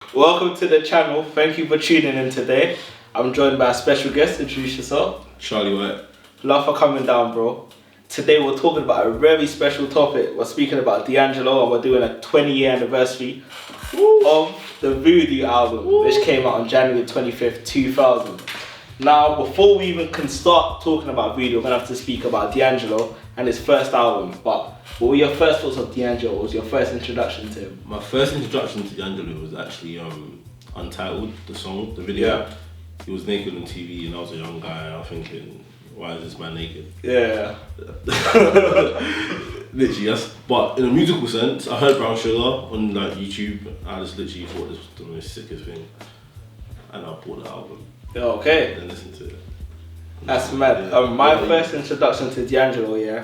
Welcome to the channel. Thank you for tuning in today. I'm joined by a special guest. Introduce yourself. Charlie White. Love for coming down, bro. Today we're talking about a very special topic. We're speaking about D'Angelo and we're doing a 20-year anniversary of the Voodoo album, which came out on January 25th, 2000. Now, before we even can start talking about Voodoo, we're going to have to speak about D'Angelo and his first album. But what were your first thoughts of D'Angelo? What was your first introduction to him? My first introduction to Angelo was actually Untitled, the song, the video. Yeah. He was naked on TV and I was a young guy and I was thinking, why is this man naked? Yeah. Literally, yes. But in a musical sense, I heard Brown Sugar on like YouTube. I just literally thought this was the most sickest thing. And I bought the album. Okay. And then listened to it. That's mad. My first introduction to D'Angelo,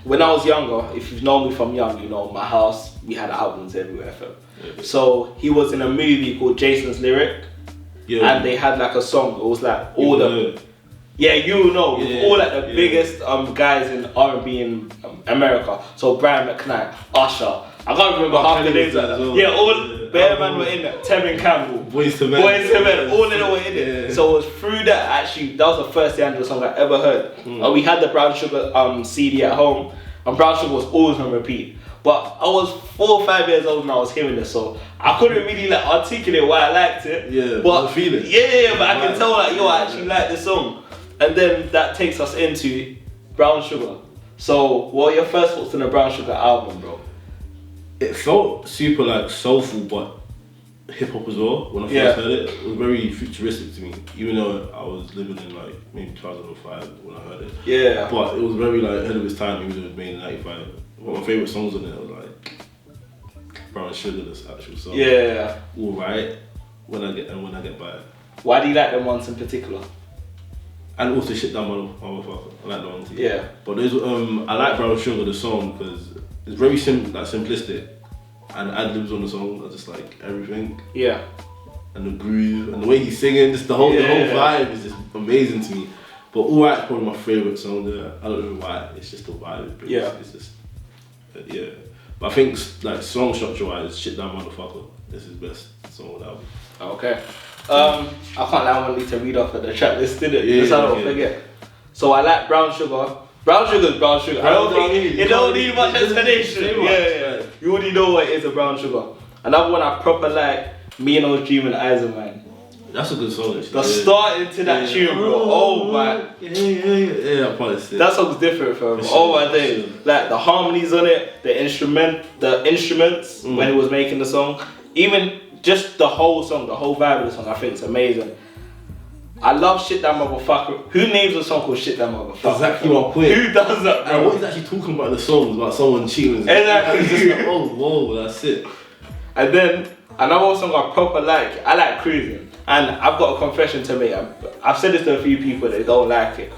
when I was younger, if you've known me from young, you know, my house, we had albums everywhere. Yeah. So he was in a movie called Jason's Lyric, and they had like a song. It was like all the, you know, all like the biggest guys in R&B in America. So Brian McKnight, Usher. I can't remember half the names. All Bear Man were in it. Tevin Campbell, Boys to Men, all of them were in it. So it was through that actually. That was the first D'Angelo song I ever heard. We had the Brown Sugar CD at home, and Brown Sugar was always on repeat. But I was 4 or 5 years old when I was hearing this, so I couldn't really like articulate why I liked it. Yeah, but I feel it. Yeah, but I can tell like I actually like the song. And then that takes us into Brown Sugar. So what are your first thoughts on the Brown Sugar album, bro? It felt super like soulful, but hip hop as well. When I first heard it, it was very futuristic to me. Even though I was living in like maybe 2005 when I heard it. Yeah. But it was very like ahead of its time. Even though it was made in '95. One of my favorite songs on it was like Brown Sugar, this actual song. Yeah. All right. When I get by. Why do you like them ones in particular? And also Shit Down Motherfucker. I like that one too. Yeah. But there's I like Brown Sugar the song because it's very simplistic, and ad-libs on the song are just like everything. Yeah. And the groove and the way he's singing, just the whole vibe is just amazing to me. But All Right is probably my favourite song there. I don't know why. It's just the vibe. It's just But I think like song structure wise, Shit Down Motherfucker is his best song on the album. Okay. I can't lie, I'm gonna need to read off of the track list, did it? Because I don't forget. So I like Brown Sugar. Brown Sugar is Brown Sugar. I don't think it don't need much explanation. You already know what it is, a Brown Sugar. Another one I proper like, Me and Old Dream and Eisenman. That's a good song actually. The start into that tune, bro. Oh my. Yeah, I probably see. That song's different from my days. Like the harmonies on it, the instruments when he was making the song, even just the whole song, the whole vibe of the song, I think it's amazing. I love Shit That Motherfucker. Who names a song called Shit That Motherfucker? Exactly my point. Who does that, bro? And what he's actually talking about in the song is about someone cheating. Exactly. It's just like, oh, whoa, that's it. And then another song I proper like, I like Cruising. And I've got a confession to make. I've said this to a few people, they don't like it.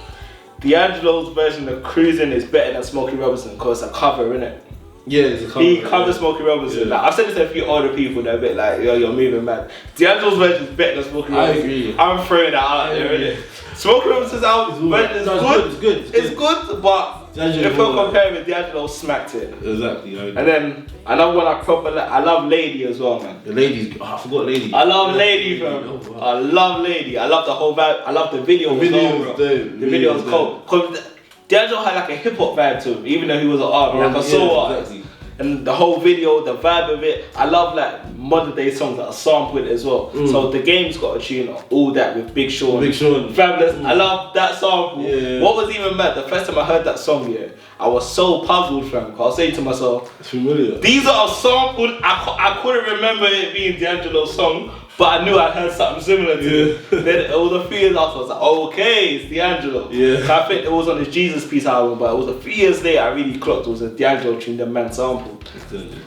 D'Angelo's version of Cruising is better than Smokey Robinson because it's a cover, innit? Yeah, it's a cover. He covers Smokey Robinson. Yeah. Like, I've said this to a few older people that are a bit like, yo, you're moving mad. D'Angelo's version is better than Smokey Robinson. I agree. I'm throwing that out there, innit? Smokey Robinson's album version is good. It's good, but if we're comparing with D'Angelo, smacked it. Exactly. And then another one I proper like, I love Lady as well, man. The Lady's, I forgot Lady. I love Lady, bro. Oh, wow. I love Lady. I love the whole vibe. I love the video. The video was cold. Because D'Angelo had like a hip hop vibe to him, even though he was an R&B, like a soul artist. Exactly. And the whole video, the vibe of it, I love like modern day songs that are sampled as well. So The Game's got a tune, all that with Big Sean. Fabulous. I love that sample. Yeah. What was even mad, the first time I heard that song, I was so puzzled, fam. I was saying to myself, it's familiar. These are sampled. I couldn't remember it being D'Angelo's song, but I knew I heard something similar to it. Then it was a few years after, I was like, okay, it's D'Angelo. Yeah. So I think it was on his Jesus Peace album, but it was a few years later I really clocked it was a D'Angelo tune, the man sample.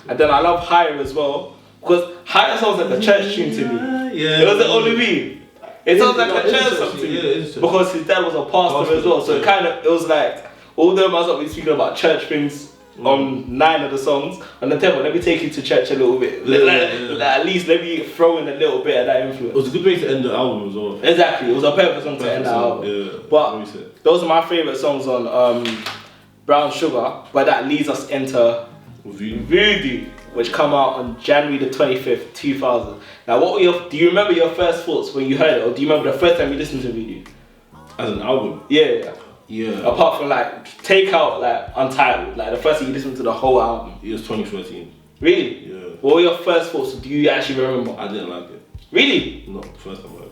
And then I love Higher as well, because Higher sounds like a church tune to me. Yeah. It doesn't only me. It sounds like a church song to me. Because his dad was a pastor as well, so it was like, although I was not really speaking about church things on 9 of the songs, on the 10th, let me take you to church a little bit. Like, at least let me throw in a little bit of that influence. It was a good way to end the album as well. Exactly, it was a perfect song to end the album. Yeah, but those are my favourite songs on Brown Sugar, but that leads us into Voodoo. which come out on January the 25th, 2000. Now, do you remember your first thoughts when you heard it, or do you remember the first time you listened to Voodoo? As an album? Yeah. Apart from take out Untitled, the first time you listened to the whole album. It was 2013. Really? Yeah. What were your first thoughts? Do you actually remember? I didn't like it. Really? Not the first time I heard it.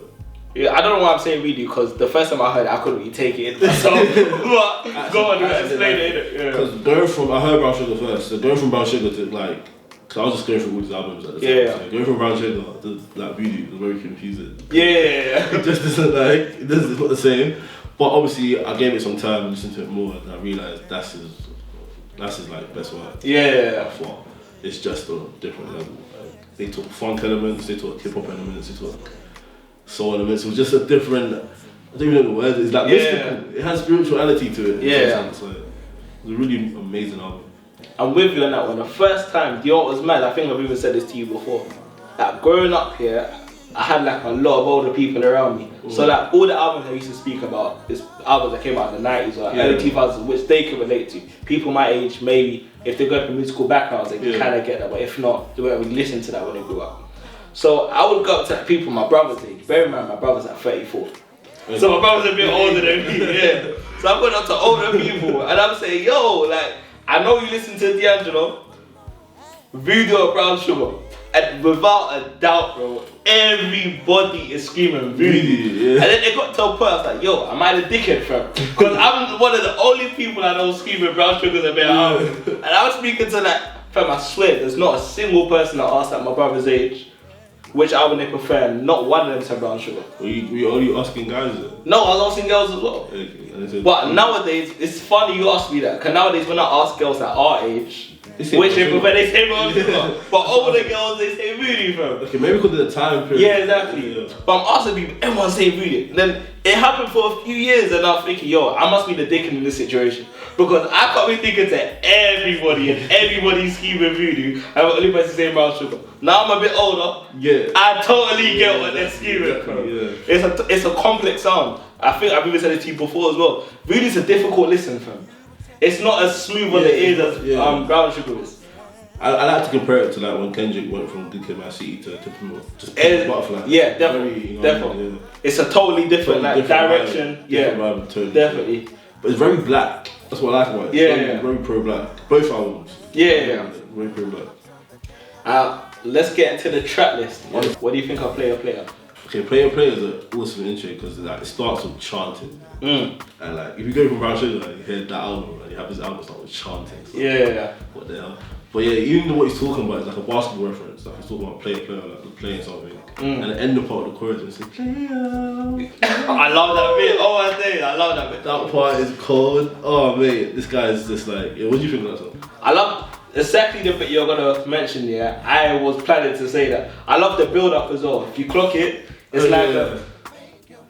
Yeah, I don't know why I'm saying really, because the first time I heard it, I couldn't really take it in myself. But go on, explain it. Because I heard Brown Sugar first, so going from Brown Sugar to because I was just going through all these albums at the time. Yeah. So going from Brown Sugar to Voodoo was very confusing. Yeah. It just isn't it's not the same. But obviously, I gave it some time and listened to it more, and I realised that's his best work. Yeah. I thought it's just a different level. They took funk elements, they took hip hop elements, they took soul elements. It was just a different. I don't even know the word. It's mystical. It has spirituality to it. Yeah. So it was a really amazing album. I'm with you on that one. The first time, you know what was mad? I think I've even said this to you before. Growing up here, I had a lot of older people around me. So all the albums I used to speak about is albums that came out in the 90s or early 2000s, which they can relate to. People my age, maybe, if they go from musical backgrounds, they can kind of get that. But if not, they won't really listen to that when they grew up. So I would go up to people my brother's age. Bear in mind, my brother's at 34. So my brother's a bit older than me, yeah. So I'm going up to older people and I'm saying, yo, I know you listen to D'Angelo, Voodoo or Brown Sugar. And without a doubt, bro, everybody is screaming Voodoo. Yeah. And then it got to a point, I was like, yo, am I the dickhead, fam? Because I'm one of the only people I know screaming Brown Sugar's a better album. And I was speaking to fam, I swear, there's not a single person that asked at my brother's age which album they prefer, not one of them said Brown Sugar. Were you only asking guys then? No, I was asking girls as well. Okay. But nowadays, it's funny you ask me that, because nowadays when I ask girls at our age, which they prefer, they say Brown Sugar. But older girls, they say Voodoo, fam. Okay, maybe because of the time period. Yeah, exactly. Yeah. But I'm asking people, everyone say Voodoo. And then it happened for a few years and I'm thinking, yo, I must be the dickhead in this situation. Because I can't be thinking to everybody and everybody's scheming Voodoo and the only person saying Brown Sugar. Now I'm a bit older. Yeah. I totally get what they're scheming from. Yeah. It's a complex sound. I think I've even said it to you before as well. Voodoo's a difficult listen, fam. It's not as smooth on the ears as Brown Sugar is. I like to compare it to when Kendrick went from Good Kid, Mad City to just Butterfly. Yeah, definitely. Definitely. It's a totally different direction. Vibe, definitely. But it's very black. That's what I like about it. It's very pro-black. Both albums. Yeah. Very pro-black. Let's get into the track list. Yeah. What do you think of Player? Okay, Player is an awesome intro because it starts with chanting. And if you go from Brown Sugar, you hear that album and you have this album start with chanting. So what the hell? But yeah, even what he's talking about is like a basketball reference. Like he's talking about player, playing something. And the end part of the chorus is like, player. I love that bit. Oh, I love that bit. That part is cold. Oh, mate, this guy is just what do you think of that song? I love exactly the bit you're gonna mention. Yeah, I was planning to say that. I love the build up as well. If you clock it, it's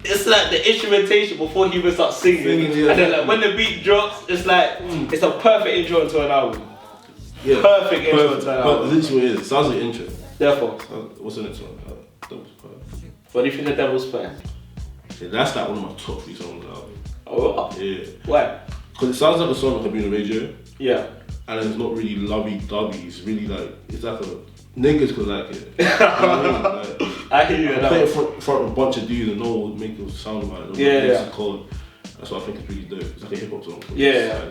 it's like the instrumentation before he even starts singing. And then when the beat drops, it's it's a perfect intro into an album. Yeah, perfect intro to an album. Literally it is. Sounds like an intro. Therefore. What's the next one? Devil's Prayer. What do you think of Devil's Prayer? Yeah, that's one of my top 3 songs on the album. Oh, yeah. Why? Because it sounds like a song that could be on the radio. Yeah. And it's not really lovey-dovey. It's really it's like a... Niggas could like it. You know what I mean? I hear you. I play it in front of a bunch of dudes and no one would make it sound like it. It's cold. That's what I think is really dope. It's like a hip hop song.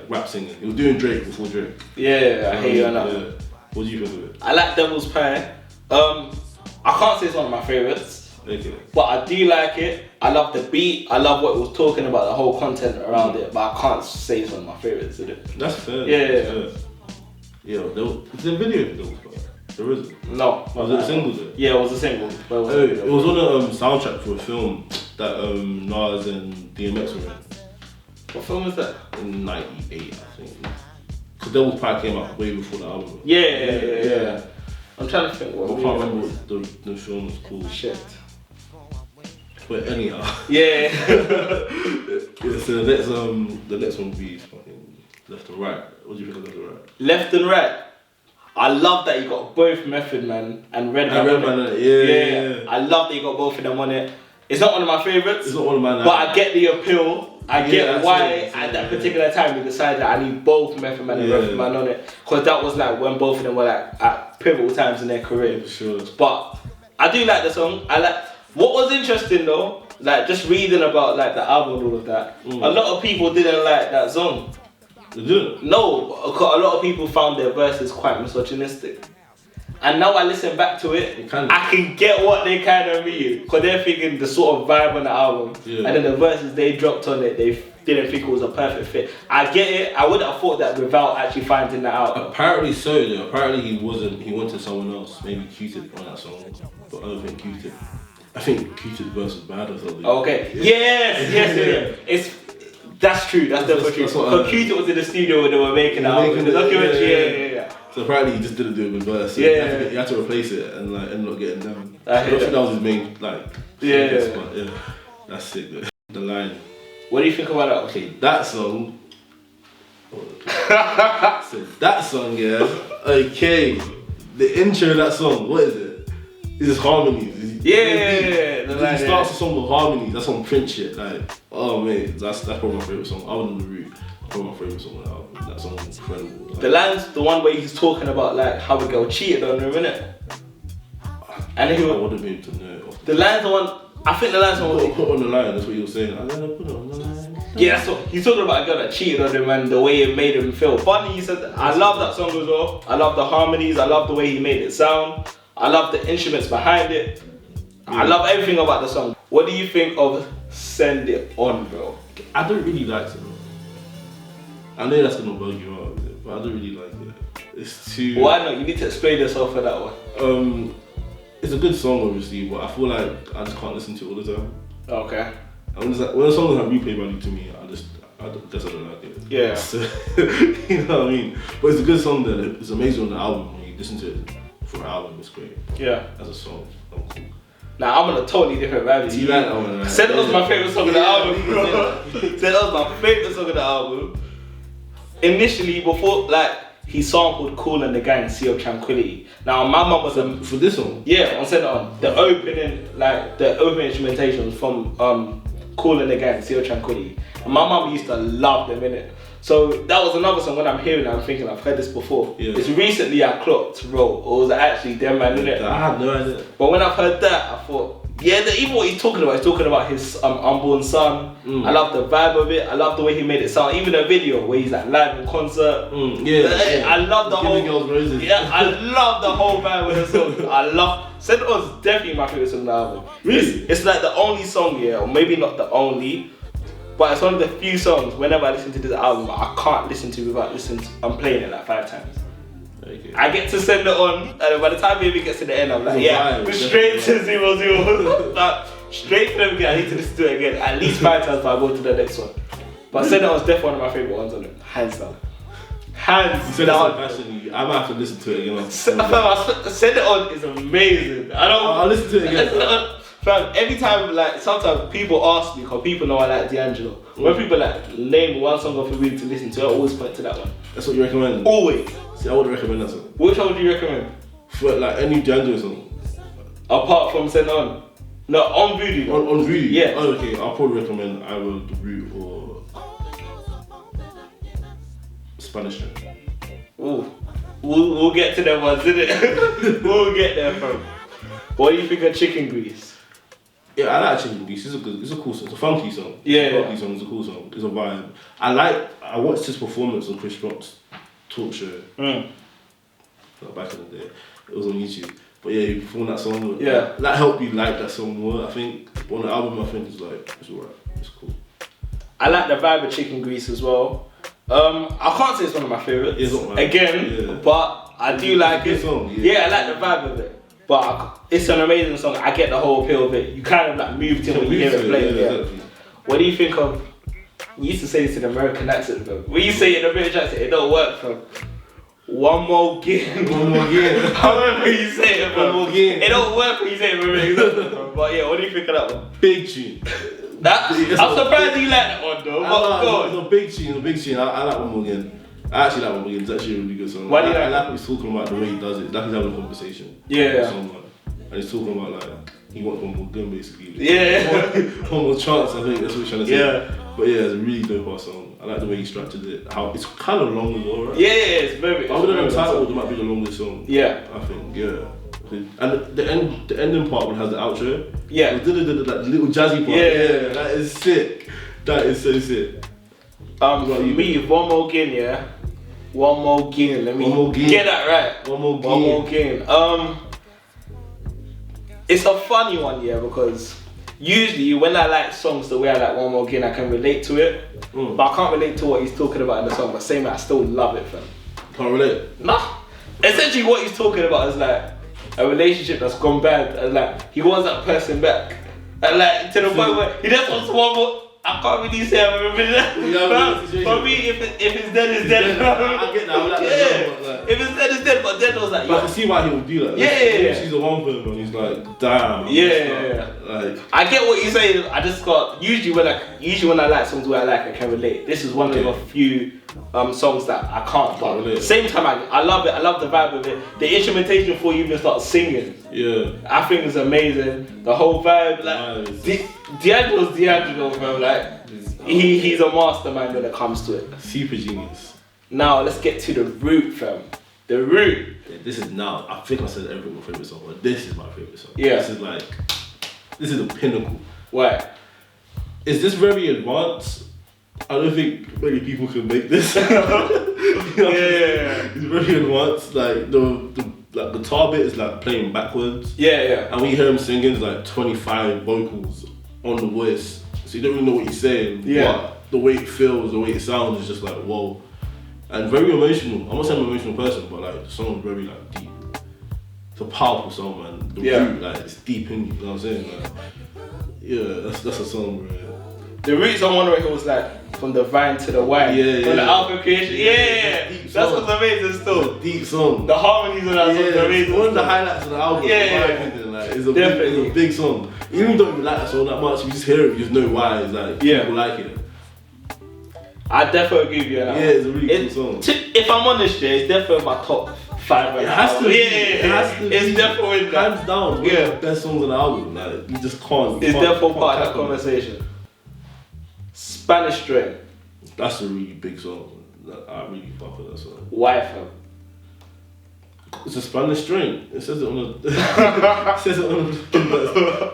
Rap singing. He was doing Drake before Drake. Yeah, I hear you on that. Yeah. What do you think of it? I like Devil's Prayer. I can't say it's one of my favourites. Okay. But I do like it. I love the beat. I love what it was talking about, the whole content around it. But I can't say it's one of my favourites, is it? That's fair. Yeah. It's a video for Devil's Prayer. There isn't. No. Was it a single though? Yeah, it was a single. It was on a soundtrack for a film that Nas and DMX were in. What film was that? In 98, I think. Because Devil's Prayer came out way before the album. Yeah. I'm trying to think what. I can't remember what the film was called. Shit. But anyhow. Yeah. So the next one would be fucking Left and Right. What do you think of Left and Right? Left and Right. I love that you got both Method Man and Redman on it. Yeah. I love that you got both of them on it. It's not one of my favourites. It's not one of mine. But I get the appeal. I get why at that particular time we decided that I need both Method Man and Redman on it. Because that was when both of them were at pivotal times in their career. Sure. But I do like the song. What was interesting though, like just reading about like the album and all of that, a lot of people didn't like that song. They didn't? No, a lot of people found their verses quite misogynistic. And now I listen back to it, I can get what they kind of mean. Because they're thinking the sort of vibe on the album. Yeah. And then the verses they dropped on it, they didn't think it was a perfect fit. I get it, I wouldn't have thought that without actually finding that out. Apparently so, though. Apparently he wanted someone else, maybe Q-Tip on that song. But I don't think Q-Tip. I think Q-Tip's verse was bad or something. Okay, yes. That's true, that's definitely true. Because Q-Tip was in the studio when they were making the album. The documentary, yeah. So apparently he just didn't do a good verse. So he had to replace it and like ended up getting down. I don't think that was his main like focus, but yeah, that's sick though. The line. What do you think about that? Okay, that song. So that song, yeah. Okay, the intro of that song. What is it? It's just harmonies. The line. He starts the song with harmonies. That's some Prince shit. Like, oh man, that's probably my favorite song. Other than The Root. Probably my favourite song on the album. That song is incredible. Like, the line's the one where he's talking about like how a girl cheated on him, innit? And I wouldn't be able to know. The line's the one. I think the line's the one. Put on the line. That's what you were saying. I'm gonna put it on the line. Yeah, that's what he's talking about. A girl that cheated on him and the way it made him feel. Funny, he said. I love that song as well. I love the harmonies. I love the way he made it sound. I love the instruments behind it. I love everything about the song. What do you think of Send It On, bro? I don't really like it. I know that's gonna bug you out, but I don't really like it. It's too. Why not? You need to explain yourself for that one. It's a good song, obviously, but I feel like I just can't listen to it all the time. Okay. And when a song has replay value to me, I guess I don't like it. Yeah. So, you know what I mean? But it's a good song. That it's amazing on the album. When you listen to it for an album, it's great. Yeah. As a song, cool. Now I'm on a totally different vibe. You like that one? Right? Said it was my favorite song of the album, bro. Said it was my favorite song of the album. Initially, before he sampled Cool and the Gang, Sea of Tranquility. Now my mum was for this song. Yeah, on Send It On. The opening, the opening instrumentation from Cool and the Gang, Sea of Tranquility. And my mum used to love them, innit? So that was another song when I'm hearing it, I'm thinking I've heard this before. Yeah. It's recently I clocked, or was it actually them, man, innit? I had no idea. But when I've heard that, I thought, even what he's talking about his unborn son. I love the vibe of it. I love the way he made it sound. Even the video where he's like live in concert. I love the whole. Girls roses. Yeah, I love the whole vibe of the song. I love. Send It Was definitely my favorite song on the album. Really? It's like the only song, or maybe not the only, but it's one of the few songs. Whenever I listen to this album, I can't listen to without listening. I'm playing it like 5 times. Okay. I get to Send It On, and by the time Baby gets to the end, I'm like, straight to 0-0. Like, straight to them again. I need to listen to it again at least 5 times before I go to the next one. But Send It On was definitely one of my favourite ones on it. Hands down. Hands down. I might have to listen to it again. Send It On is amazing. I'll listen to it again. Fam, every time, sometimes people ask me, because people know I like D'Angelo. When people name one song off a week to listen to, I always point to that one. That's what you recommend? Always. See, I would recommend that song. Which one would you recommend? For any D'Angelo song? Apart from Send It On? No, on Voodoo. On Voodoo? Yeah. Oh, okay. I'll probably recommend either The Root or Spanish Train. Ooh. We'll get to them ones, innit? We'll get there, fam. What do you think of Chicken Grease? Yeah, I like Chicken Grease. It's a cool song. It's a funky song. Yeah. Funky song. It's a cool song. It's a vibe. I watched his performance on Chris Rock's talk show. Back in the day. It was on YouTube. But yeah, he performed that song. Yeah. That helped you like that song more. I think on the album, I think it's alright. It's cool. I like the vibe of Chicken Grease as well. I can't say it's one of my favourites. It's not Again, but I do like it. Song, I like the vibe of it. But it's an amazing song. I get the whole appeal of it. You kind of move to it when you hear it playing. Exactly. What do you think of? You used to say this in American accent, bro. When you say it in a British accent, it don't work, bro. One more game. One more game. However you say it, bro. One more game. It don't work when you say it in American accent, bro. But yeah, what do you think of that one? Big tune. I'm surprised you like that one, though. It's a big tune. I like One More Game. I actually like One More Game. It's actually a really good song. Why do you like it? I like what he's talking about, the way he does it. It's like he's having a conversation. Yeah. And he's talking about he wants one more gun basically. Yeah. One more chance, I think that's what he's trying to say. Yeah. But yeah, it's a really dope ass song. I like the way he structured it. How it's kind of long as well, right? Yeah, it's very. I would have titled it might be the longest song. Yeah, I think and the ending part when it has the outro. Yeah, that little jazzy part. Yeah, that is sick. That is so sick. For me, one more again, yeah. One more again. Let me get that right. One more again. It's a funny one, yeah, because usually when I like songs the way I like One More Again, I can relate to it. But I can't relate to what he's talking about in the song, but same, I still love it, fam. Can't relate? Nah. Essentially what he's talking about is like a relationship that's gone bad, and like he wants that person back. And like to the point where he just wants one more. I can't really say I remember that. For me, if it's dead, it's dead. I get that. I like that. Like, if it's dead, it's dead. But then I was like, but I can see why he would do that. Yeah. She's the one for him, and he's like, damn. Yeah. Like, I get what you're saying. I just got usually when I like songs where I like, I can relate. This is one of a few songs that I can't relate. Same time, I love it. I love the vibe of it. The instrumentation before you even start singing. Yeah. I think it's amazing. The whole vibe, like D'Angelo's D'Angelo, bro. Like he's a mastermind when it comes to it. Super genius. Now let's get to the root, fam. The root. Yeah, this is now. I think I said every my favorite song, but this is my favorite song. Yeah. This is the pinnacle. Why? Is this very advanced? I don't think many people can make this. Yeah. It's very advanced. Like the guitar bit is like playing backwards. Yeah. And when you hear him singing, it's like 25 vocals on the voice. So you don't really know what he's saying. Yeah. But the way it feels, the way it sounds is just like, whoa. And very emotional. I'm not saying I'm an emotional person, but like the song is very like deep. It's a powerful song, man. The root, like it's deep in you, you know what I'm saying? Like, yeah, that's a song, bro. The roots on One Record was like from the vine to the wine. From the album creation. Yeah. That's what's amazing still. Deep song. The harmonies on that song is amazing. One of the highlights of the album. It's a big song. Even though you like that song that much, you just hear it, you just know why. It's like people like it. I definitely give you an album. Yeah, it's a really cool song. If I'm honest, yeah, it's definitely my top 5 right now. It has to be. It has to be. It's definitely hands down. One of the best songs on the album. Like you just can't. It's definitely part of that conversation. Spanish Strain. That's a really big song. I really fuck with that song. Why, fam? It's a Spanish Strain. It says it on the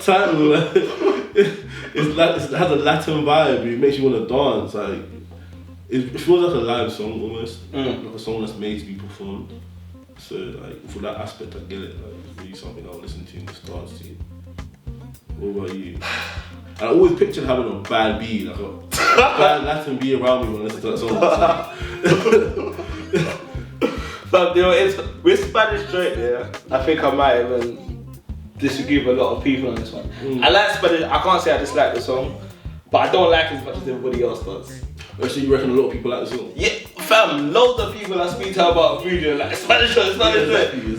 title. It has a Latin vibe. It makes you want to dance. Like it feels like a live song almost, like a song that's made to be performed. So like for that aspect, I get it. Like it's really something I'll listen to and just dance to. What about you? I always pictured having a bad B, like a bad Latin B around me when I listen to that song. But you know, with Spanish Strain, yeah, I think I might even disagree with a lot of people on this one. I like Spanish. I can't say I dislike the song, but I don't like it as much as everybody else does. So you reckon a lot of people like the song? Yeah, fam, loads of people I speak to about Voodoo like Spanish Strain. Exactly.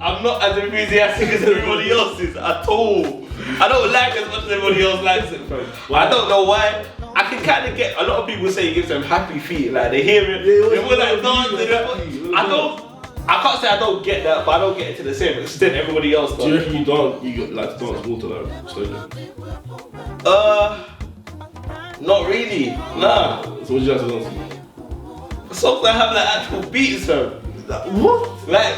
I'm not as enthusiastic as everybody else is at all. I don't like it as much as everybody else likes it, fam. I don't know why. I can kind of get, a lot of people say it gives them happy feet, like they hear it, they will like dancing. I can't say I don't get that, but I don't get it to the same extent everybody else does. Do you reckon you like to dance more to like slowly? Not really, nah. So what do you like to dance to? Songs that have like actual beats, fam. What? Like,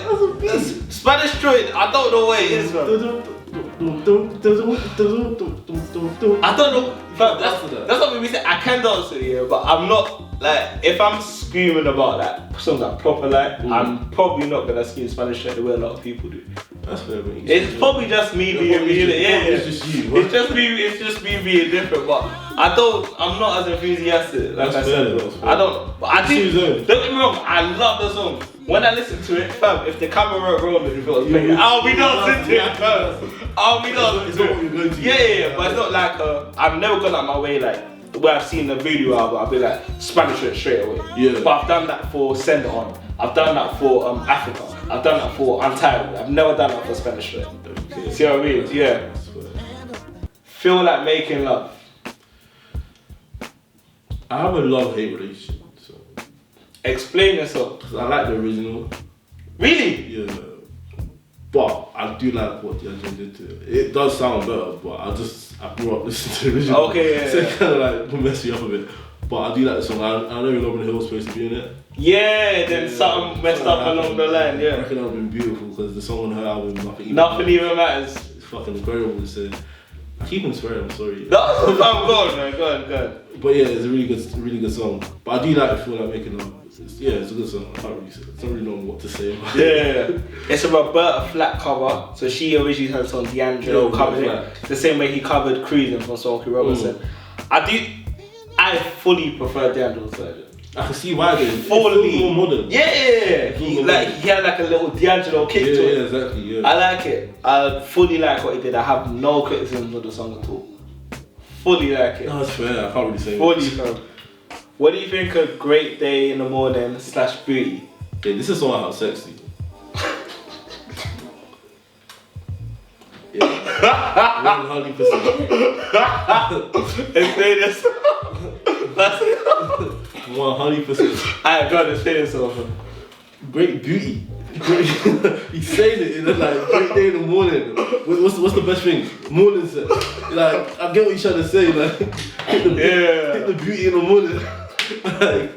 Spanish Strain, I don't know what it is, fam. I don't know, fam, that's what we say. I can dance to it, yeah, but I'm not, like, if I'm screaming about like songs that proper like, I'm probably not gonna scream Spanish Strain the way a lot of people do. That's fair, but it's probably just me being it's just you. It's just me being different, but I'm not as enthusiastic like I said. I don't, but I think, don't get me wrong, I love the song. When I listen to it, fam, if the camera weren't rolling, if it was playing, I'll be dancing to it, fam. I'll be dancing to it. Yeah, but it's not like I've never gone out my way like where I've seen the video album, I'll be like Spanish it straight away. Yeah. But I've done that for Send It On. I've done that for Africa. I've done that for Untitled. I've never done that for Spanish Straight. Okay. See what I mean? Yeah. Feel Like Making Love. I have a love-hate relationship. So. Explain yourself. I like the original. Really? Yeah. But I do like what D'Angelo did to it. It does sound better, but I grew up listening to the original. Okay, yeah. So it kind of like mess you up a bit. But I do like the song. I know Lauren Hill was supposed to be in it. Yeah, then something messed up along the line, yeah. I reckon that would have been beautiful because the song on her album, Nothing even matters. It's fucking incredible. So I keep on swearing, I'm sorry. No, I'm going, man. Go on. But yeah, it's a really good song. But I do like feel like making up. It's a good song. I don't really know what to say about it. Yeah. It's a Roberta Flack cover. So she originally had on D'Angelo covered it. The same way he covered Cruising from Smokey Robinson. I fully prefer D'Angelo's version. I can see why they fully more modern. Yeah. He had like a little D'Angelo kick to it. Yeah, exactly. Yeah. I like it. I fully like what he did. I have no criticism of the song at all. Fully like it. No, that's fair. I can't really say fully fair. What do you think of Great Day in the Morning / Booty? Yeah, this is all how sexy. Yeah. 100%. Explain this. 100%. Alright, go on, explain yourself. Great beauty. He's saying it in a great day in the morning. What's the best thing? Morning set. Like, I get what you're trying to say. Like, hit the beauty in the morning. Like,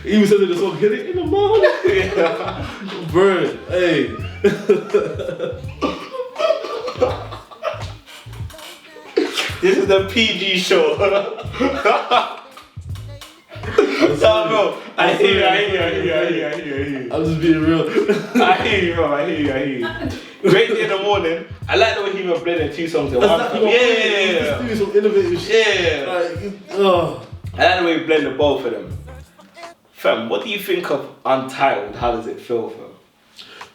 he even said in the song, hit it in the morning. Yeah. Bro, hey. This is the PG show. Bro, I hear you. I'm just being real. I hear you, bro. I hear you. Great Day in the Morning. I like the way he even blended two songs in one. Yeah. He's doing some innovative shit. Yeah. I like the way he blended both of them. Fam, what do you think of Untitled? How does it feel, fam?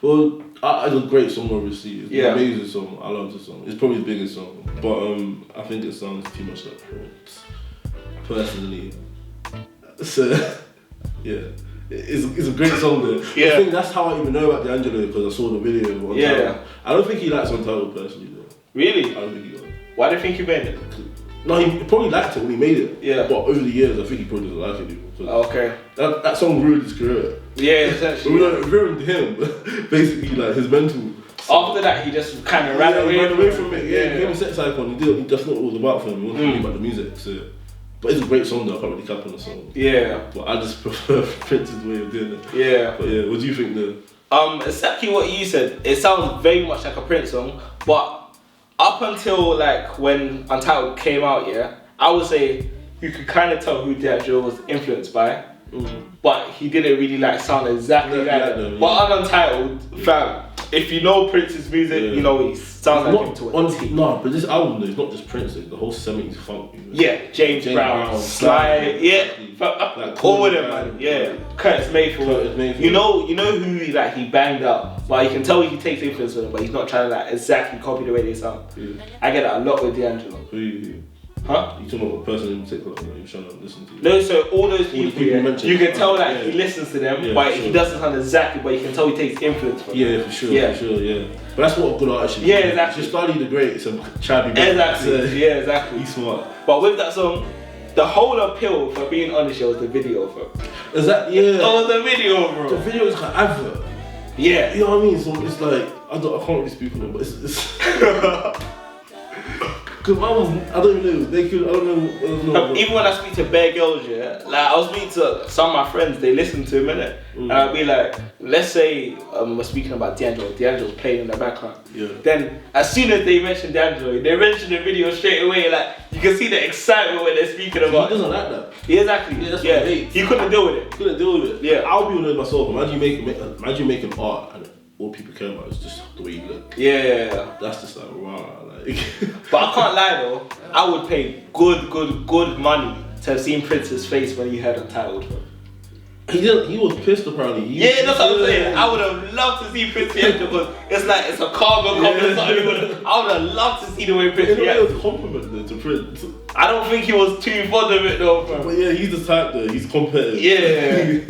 Well, it's a great song, obviously. It's an amazing song. I love the song. It's probably the biggest song. But I think it sounds too much like Prince. Personally. So, yeah. It's a great song though. Yeah. I think that's how I even know about D'Angelo because I saw the video. Yeah. I don't think he likes Untitled personally though. Really? I don't think he does. Why do you think he made it? No, he probably liked it when he made it. Yeah. But over the years, I think he probably doesn't like it anymore. Okay. That song ruined his career. Yeah, essentially. It ruined him. Basically, like his mental. After that, he just kind of ran away from it. Yeah, he became a sex icon. That's not what it was about for him. He wanted to be about the music. So, but it's a great song though. I can't really cap on the song. Yeah. But I just prefer Prince's way of doing it. Yeah. But yeah, what do you think though? Exactly what you said. It sounds very much like a Prince song, but up until like when Untitled came out, I would say you could kind of tell who D'Angelo was influenced by, but he didn't really sound exactly like that. But on Untitled, fam, if you know Prince's music, you know he sounds like him to a T. No, but this album though, it's not just Prince, the whole 70s funk. Yeah, James Brown, Sly, all of them, man. Yeah, Curtis Mayfield. You know who he banged up, but you can tell he takes influence from them, but he's not trying to exactly copy the way they sound. Yeah. I get that a lot with D'Angelo. Huh? You talking about a person in particular that you're trying to listen to? No, so all those people you can tell that he listens to them, but he doesn't sound exactly, but you can tell he takes influence from them. Yeah, for sure. But that's what a good artist should do. Yeah, exactly. Just study the greats and try to be better. Exactly. Yeah, exactly. He's smart. But with that song, the whole appeal, for being honest, was the video, bro. Is that, yeah. Oh, the video, bro. The video is like advert. Yeah. You know what I mean? So it's like, I can't really speak on it, but it's Cause I don't even know. They could. I don't know. Even when I speak to bare girls, I was speaking to some of my friends. They listen to him, innit? And I'd be like, let's say we're speaking about D'Angelo. D'Angelo's playing in the background. Yeah. Then as soon as they mention D'Angelo, they mention the video straight away. Like you can see the excitement when they're speaking about. He doesn't like that. Yeah, exactly. Yeah, that's what he hates. He couldn't deal with it. Couldn't deal with it. Yeah. I'll be honest myself. Imagine making art and all people care about is just the way you look. Yeah. That's just like wow. But I can't lie though, I would pay good money to have seen Prince's face when he heard Untitled. He was pissed apparently. That's what I'm saying. I would have loved to see Prince react because it's a carbon copy. I would have loved to see the way Prince react. It was a compliment to Prince. I don't think he was too fond of it though, bro. But yeah, he's the type though. He's competitive. Yeah.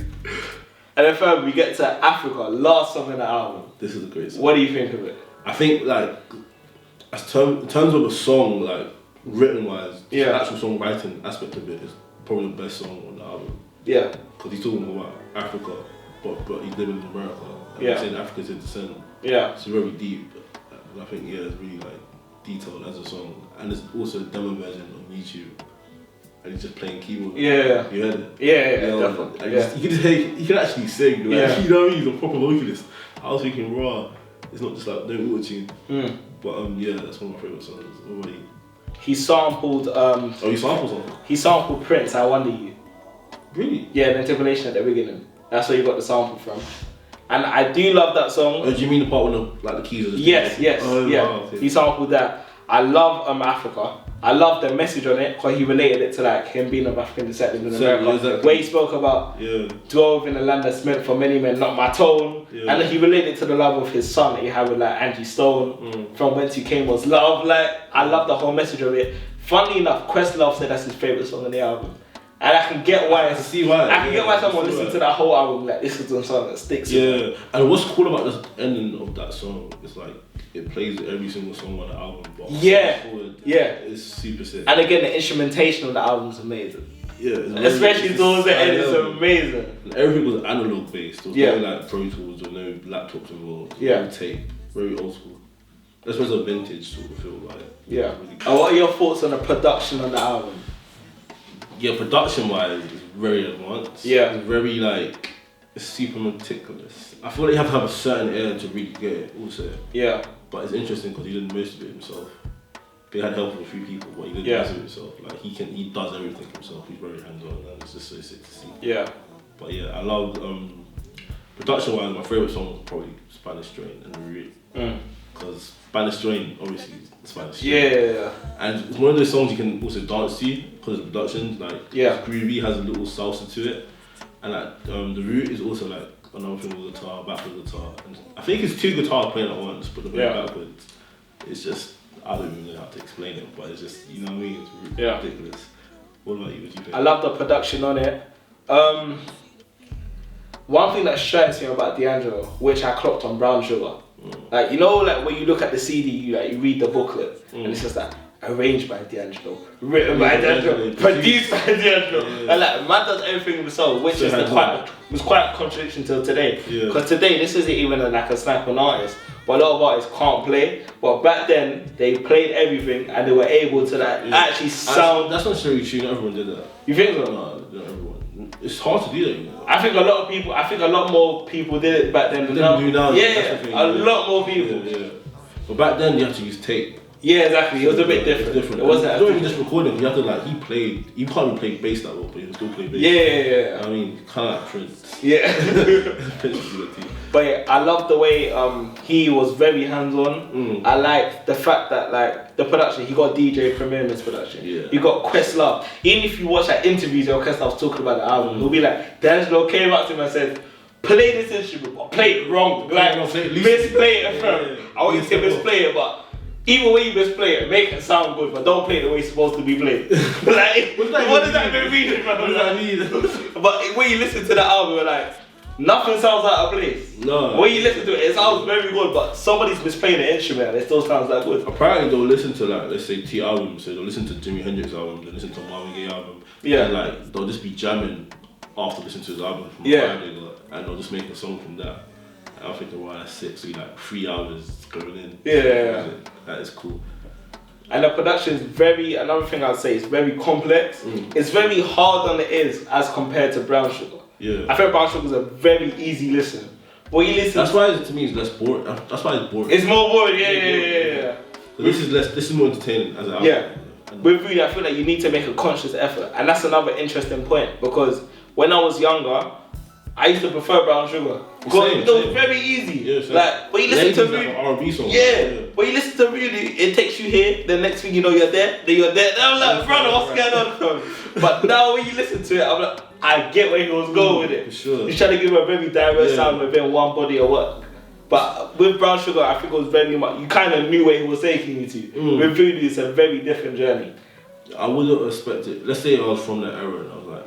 And then further, we get to Africa, last song in the album. This is a great song. What do you think of it? I think in terms of the song, written wise, the actual songwriting aspect of it is probably the best song on the album. Yeah. Because he's talking about Africa, but he's living in America. And he's saying Africa's his descent. Yeah. It's very deep. And I think it's really like detailed as a song, and there's also a demo version on YouTube. And he's just playing keyboard. Yeah. You heard it? Yeah, definitely. You can actually sing. Like, Yeah. You know what I mean? He's a proper vocalist. I was thinking, raw. It's not just like no auto-tune. But yeah, that's one of my favourite songs already. He sampled. He sampled something? He sampled Prince, I Wonder You. Really? Yeah, the interpolation at the beginning. That's where you got the sample from. And I do love that song. Oh, do you mean the part when the keys are just... Yes. Oh, yeah. wow, okay. He sampled that. I love Africa. I love the message on it because he related it to like him being of African descent in America. Exactly. Where he spoke about dwell in a land that's meant for many men, not my tone. Yeah. And he related to the love of his son that he had with like Angie Stone. From whence you came was love. Like I love the whole message of it. Funnily enough, Questlove said that's his favourite song on the album. And I can get why. I can get why someone listens to that whole album like this is the song that sticks. Yeah, and what's cool about the ending of that song is like it plays every single song on the album. But it's super sick. And again, the instrumentation of the album is amazing. Yeah, especially towards the end, it's amazing. And everything was analog based. There was no like Pro Tools or no laptops involved. No tape, very old school. That's what's a vintage sort of feel like. Yeah. Really cool. What are your thoughts on the production on the album? Yeah, production wise, it's very advanced. Yeah. It's very like, it's super meticulous. I feel like you have to have a certain air to really get it also. Yeah. But it's interesting because he did most of it himself. He had help from a few people, but he did most of it himself. Like he does everything himself. He's very hands on, and it's just so sick to see. Yeah. But yeah, I love production wise. My favorite song was probably Spanish Strain and Root. Because Spanish Strain, obviously, Spanish Strain. Yeah. And it's one of those songs you can also dance to because of production. Like, it's groovy, has a little salsa to it. And like, the Root is also like another thing with guitar, backwards guitar. And I think it's two guitars playing at once, but the way backwards, it's just, I don't even know how to explain it, but it's just, you know what I mean? It's ridiculous. What about you? What do you think? I love the production on it. One thing that strikes me about D'Angelo, which I clocked on Brown Sugar, like you know, like when you look at the CD, you read the booklet, and it's just like arranged by D'Angelo, written by D'Angelo, produced by D'Angelo, and like man does everything himself, which is was quite a contradiction till today. Because today this isn't even like a snap on artist, but a lot of artists can't play. But back then they played everything and they were able to like actually sound. That's not necessarily true. Not everyone did that. You think so? No, not everyone. It's hard to do that, you know. I think a lot more people did it back then than now. Yeah, a lot more people. Yeah. But back then you had to use tape. Yeah, exactly. It was a bit different. It wasn't. It's not even just recording. You have to like you can't even play bass that well, but you can still play bass. Yeah. I mean, kind of like Prince. Yeah. But yeah, I love the way he was very hands on. I like the fact that like the production, he got DJ Premier in his production. Yeah. You got Questlove. Even if you watch like interviews where Questlove's talking about the album, he'll be like, D'Angelo came up to him and said, play this instrument, but play it wrong. Like misplay it, fam. I want you to misplay it, but even when you misplay it, make it sound good, but don't play it the way it's supposed to be played. Like, what does that even mean? What does that mean? But when you listen to the album, you're like, nothing sounds out of place. No. When you listen to it, it sounds very good, but somebody's misplaying the instrument and it still sounds that good. Apparently they'll listen to like, let's say T albums, so they'll listen to Jimi Hendrix album, they'll listen to Marvin Gaye album. Yeah. And like, they'll just be jamming after listening to his album from Friday, and they'll just make a song from that. And I'm thinking, wow, that's sick. So you like 3 hours going in. Yeah. That is cool. And the production is another thing I'd say, is very complex. It's very hard on the ears as compared to Brown Sugar. Yeah. I think Brown Sugar is a very easy listen. But you listen. That's why to me it's less boring. That's why it's boring. It's more boring, yeah. This is more entertaining as an album. Yeah. With Voodoo, I feel like you need to make a conscious effort. And that's another interesting point, because when I was younger, I used to prefer Brown Sugar. Because it was very easy. Yeah, like, when you listen to Voodoo, like R&B song. Yeah. When you listen to Voodoo, it takes you here, the next thing you know you're there, then you're there. And I'm like, brother, what's going on? But now when you listen to it, I'm like, I get where he was going with it. For sure. He's trying to give a very diverse sound within one body of work. But with Brown Sugar, I think it was very much, you kind of knew where he was taking you to. With Voodoo, it's a very different journey. I wouldn't expect it. Let's say I was from that era and I was like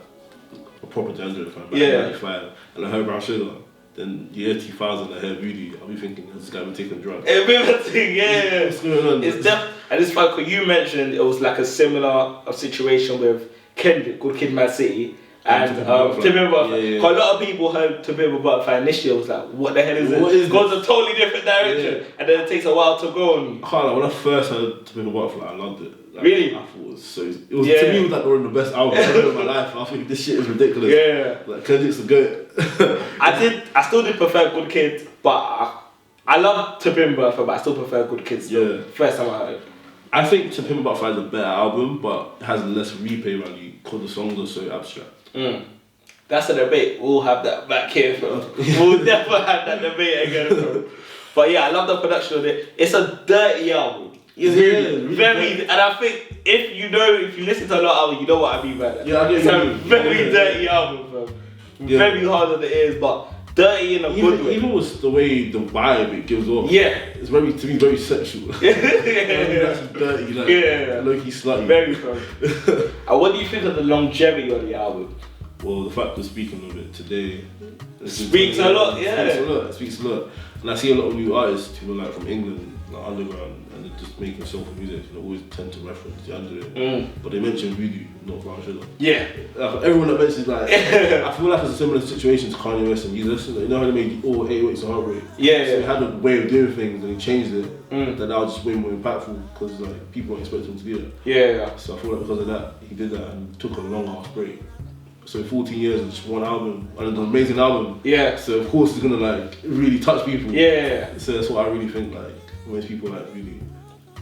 a proper D'Angelo fan, back in 95, and I heard Brown Sugar. Then year 2000, I heard Voodoo. I'll be thinking, this guy been taking drugs. What's going on? It's and it's funny because you mentioned it was like a similar situation with Kendrick, Good Kid, Mad City. And To Pimp a Butterfly. Cause a lot of people heard To Pimp a Butterfly initially. I was like, what the hell is it? It goes a totally different direction, and then it takes a while to go on. When I first heard To Pimp a Butterfly, I loved it. Like, really? I thought it was so. It was to me, it was like one of the best albums I've ever heard in my life. I think this shit is ridiculous. Yeah. Like Kendrick's the goat. I still did prefer Good Kid, but I love To Pimp a Butterfly, but I still prefer Good Kid. Still. First time I heard it. I think To Pimp a Butterfly is a better album, but it has less replay value because the songs are so abstract. That's a debate. We'll have that back here, bro. We'll never have that debate again, bro. But yeah, I love the production of it. It's a dirty album. It's really very, and I think if you listen to a lot of albums, you know what I mean by that. Yeah, I do. It's a very dirty album, bro. Very hard on the ears, but dirty in a good way. Even with the way the vibe it gives off. Yeah. It's to me very sexual. That's dirty, like low-key slutty. Very fun. And what do you think of the longevity of the album? Well, the fact we're speaking of it today speaks a lot, It speaks a lot. And I see a lot of new artists who are like from England, like underground, and they're just making soulful music. And they always tend to reference the underground. But they mention Voodoo, not Brown Sugar. Yeah. Like, everyone that mentions like, I feel like it's a similar situation to Kanye West and Jesus. You know how they made all 8 Weeks of Heartbreak? Yeah. So he had a way of doing things and he changed it. That now just way more impactful because like people weren't expecting him to do that. Yeah. So I feel like because of that, he did that and took a long ass break. So 14 years and just one album, and an amazing album. Yeah. So of course it's gonna like really touch people. Yeah. So that's what I really think like most people like really.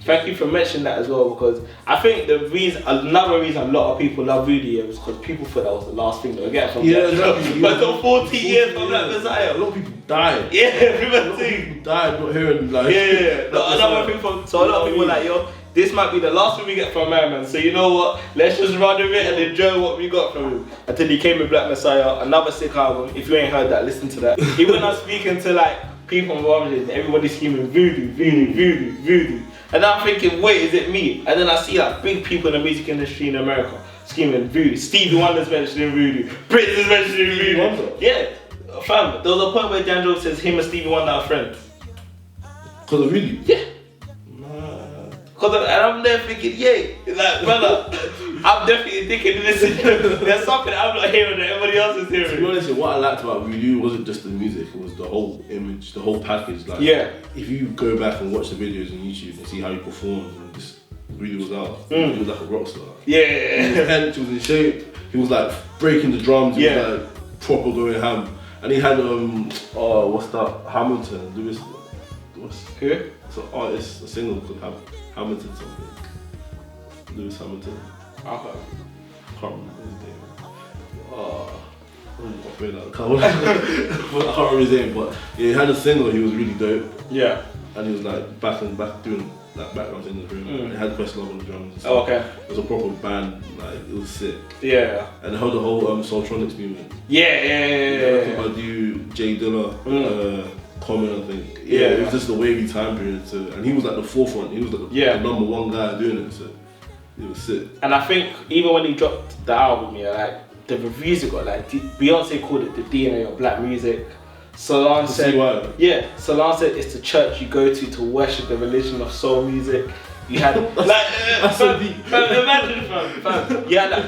Thank you for mentioning that as well, because I think another reason a lot of people love Voodoo is because people thought that was the last thing they would get from exactly. But the 14 years from Black Messiah. A lot of people died. Yeah, people died not hearing like. Another thing so a lot of people were like, yo, this might be the last thing we get from man. So you know what? Let's just run with it and enjoy what we got from him. Until he came with Black Messiah, another sick album. If you ain't heard that, listen to that. He went on speaking to like people in Ramadan and everybody's screaming Voodoo, Voodoo, Voodoo, Voodoo. And I'm thinking, wait, is it me? And then I see like big people in the music industry in America screaming Voodoo. Stevie Wonder's mentioning Voodoo. Prince is mentioning Voodoo. Yeah, fam. There was a point where Angelo says him and Stevie Wonder are friends. Because of Voodoo? Yeah. And I'm there thinking, yay, like, brother, I'm definitely thinking this. There's something I'm not hearing that everybody else is hearing. To be honest, what I liked about Voodoo wasn't just the music, it was the whole image, the whole package. Like, if you go back and watch the videos on YouTube and see how he performed, and just Voodoo was out. He was like a rock star. Yeah. He was hench, he was in shape, he was like breaking the drums, he was like proper going ham. And he had, what's that, Hamilton, who? It's an artist, a singer called Hamilton something. Lewis Hamilton. I can't remember his name. I can't remember his name, but he had a single, he was really dope. Yeah. And he was like back doing like background singers. He had Questlove on the drums. Oh, okay. It was a proper band, like it was sick. Yeah. And it held the whole Soultronics movement. Yeah. I do Jay Dilla. Common, I think. Yeah, it was just the wavy time period. So, and he was at the forefront. He was like the number one guy doing it. So it was sick. And I think even when he dropped the album, like the reviews it got, like Beyonce called it the DNA of black music. Solange said, Solange said it's the church you go to worship the religion of soul music. You had imagine, fam. You had like.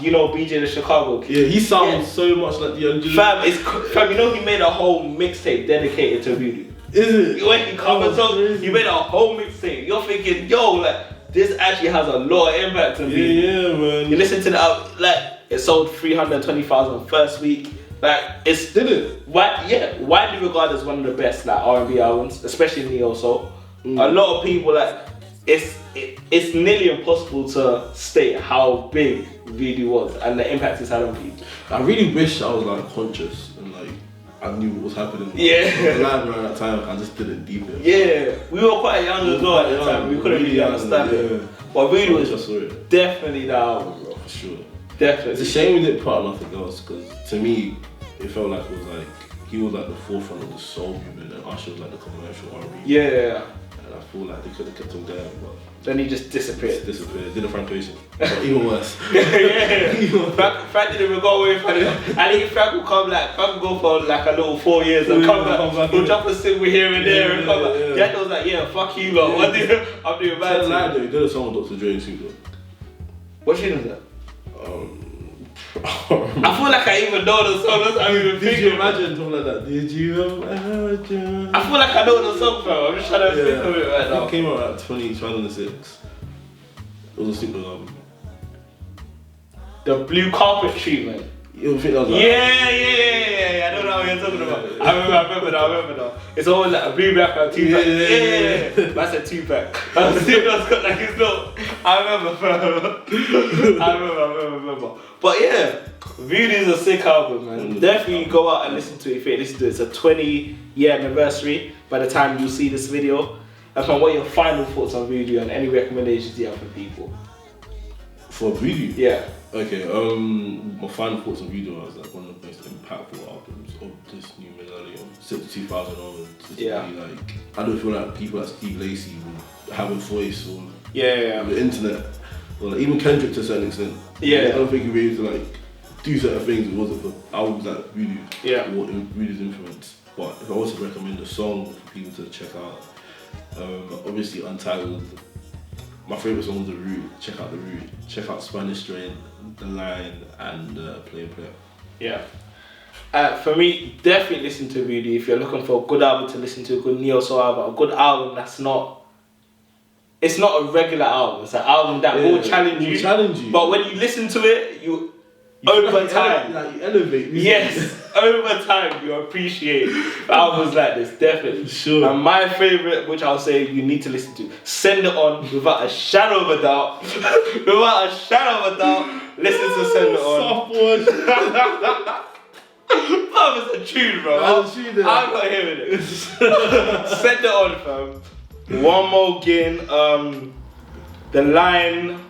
You know BJ the Chicago kid. Yeah, he sounds so much like the Angelo. Fam, you know he made a whole mixtape dedicated to Voodoo. Is it? When he covers songs, he made a whole mixtape. You're thinking, yo, like this actually has a lot of impact on me. Yeah, man. You listen to the like it sold 320,000 first week. Like it's widely regarded as one of the best like R&B albums, especially neo soul. A lot of people like it's nearly impossible to state how big Voodoo was and the impact it's had on people. I really wish I was like conscious and like I knew what was happening. Around that time, I just didn't deep it. Yeah, we were quite young as well at the time. We couldn't really understand it. But Voodoo was definitely the album, bro. For sure. Definitely. It's a shame we didn't put out nothing else because to me, it felt like it was like he was like the forefront of the soul movement and Usher was like the commercial R&B. Yeah. And I feel like they could have kept him there, but then he just disappeared. Did a Frank Ocean. Even worse. Frank didn't even go away from it. I think Frank will come Frank will go for like a little 4 years and come back. He'll drop a single here and there and come back. Jack was like, fuck you lot. What do you? I'm doing bad. He did a song with Dr. Dre too though. What tune is that? I feel like I even know the song. That's how I even Did you imagine something like that? Did you imagine? I feel like I know the song, bro. I'm just trying to think of it right now. It came out at 2006. It was a Snoop Dogg album. The blue carpet treatment. You think that was like... Yeah. I don't know what you're talking about. I remember now. It's always like a blue black and a two-pack. Yeah. That's a two-pack. Snoop Dogg's got like his little... I remember. But yeah, Voodoo's a sick album, man. Definitely go out and listen to it if you listen to it. It's a 20-year anniversary by the time you see this video. And from what are your final thoughts on Voodoo and any recommendations you have for people? For Voodoo? Yeah. Okay, my final thoughts on Voodoo was like one of the most impactful albums of this new millennium, since 2000 onwards. Really, like, I don't feel like people like Steve Lacy would have a voice on the internet, or like even Kendrick to a certain extent. I don't think he'd be able to like do certain things if it wasn't for albums like Voodoo, or Voodoo's influence. But if I was to recommend a song for people to check out, obviously Untitled. My favourite song was The Root. Check out The Root. Check out Spanish Strain, The Line, and Player. Yeah. For me, definitely listen to Voodoo if you're looking for a good album to listen to, a good neo soul album, a good album that's not. It's not a regular album. It's an album that will challenge you. But when you listen to it, you over time, you elevate. Yes, over time you appreciate albums like this, definitely. Sure. And my favourite, which I'll say you need to listen to, Send It On, without a shadow of a doubt. Without a shadow of a doubt, listen to Send It On. Fam, it's a tune, bro. I'm not hearing it. Send It On, fam. One More Again, The Line,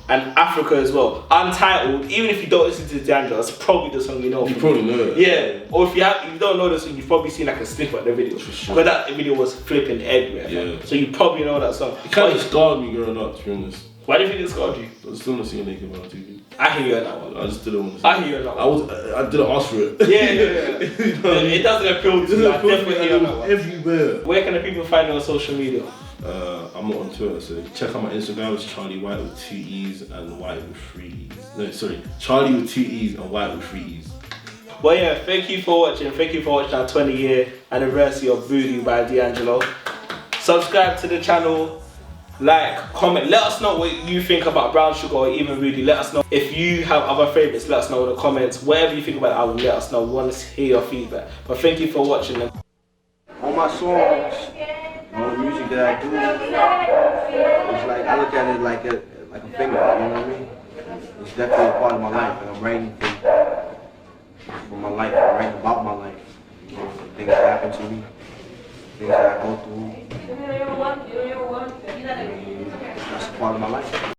and Africa as well. Untitled, even if you don't listen to Angelo, that's probably the song you know. You probably know it. Yeah, or if you don't know the song, you've probably seen like a snippet of the video. For sure. Because that video was flipping everywhere. Yeah. So you probably know that song. It kind of scarred me growing up, to be honest. Why do you think it scarred you? I still not seeing naked man on TV. I hear you on that one. I just didn't want to see I hear you on that one. I didn't ask for it. Yeah. You know, it doesn't appeal to you. I definitely hear you on that one. Everywhere. Where can the people find you on social media? I'm not on Twitter, so check out my Instagram. It's Charlie White with 2 E's and White with 3 E's. No, sorry, Charlie with 2 E's and White with 3 E's. Well, yeah, thank you for watching. Thank you for watching our 20-year anniversary of Voodoo by D'Angelo. Subscribe to the channel, like, comment. Let us know what you think about Brown Sugar or even Voodoo. Let us know if you have other favourites. Let us know in the comments. Whatever you think about the album, let us know. We want to hear your feedback. But thank you for watching. On my songs, all the music that I do, it's like I look at it like a finger, you know what I mean? It's definitely a part of my life, and I'm writing for my life. I'm writing about my life, you know, the things that happen to me, things that I go through. That's a part of my life.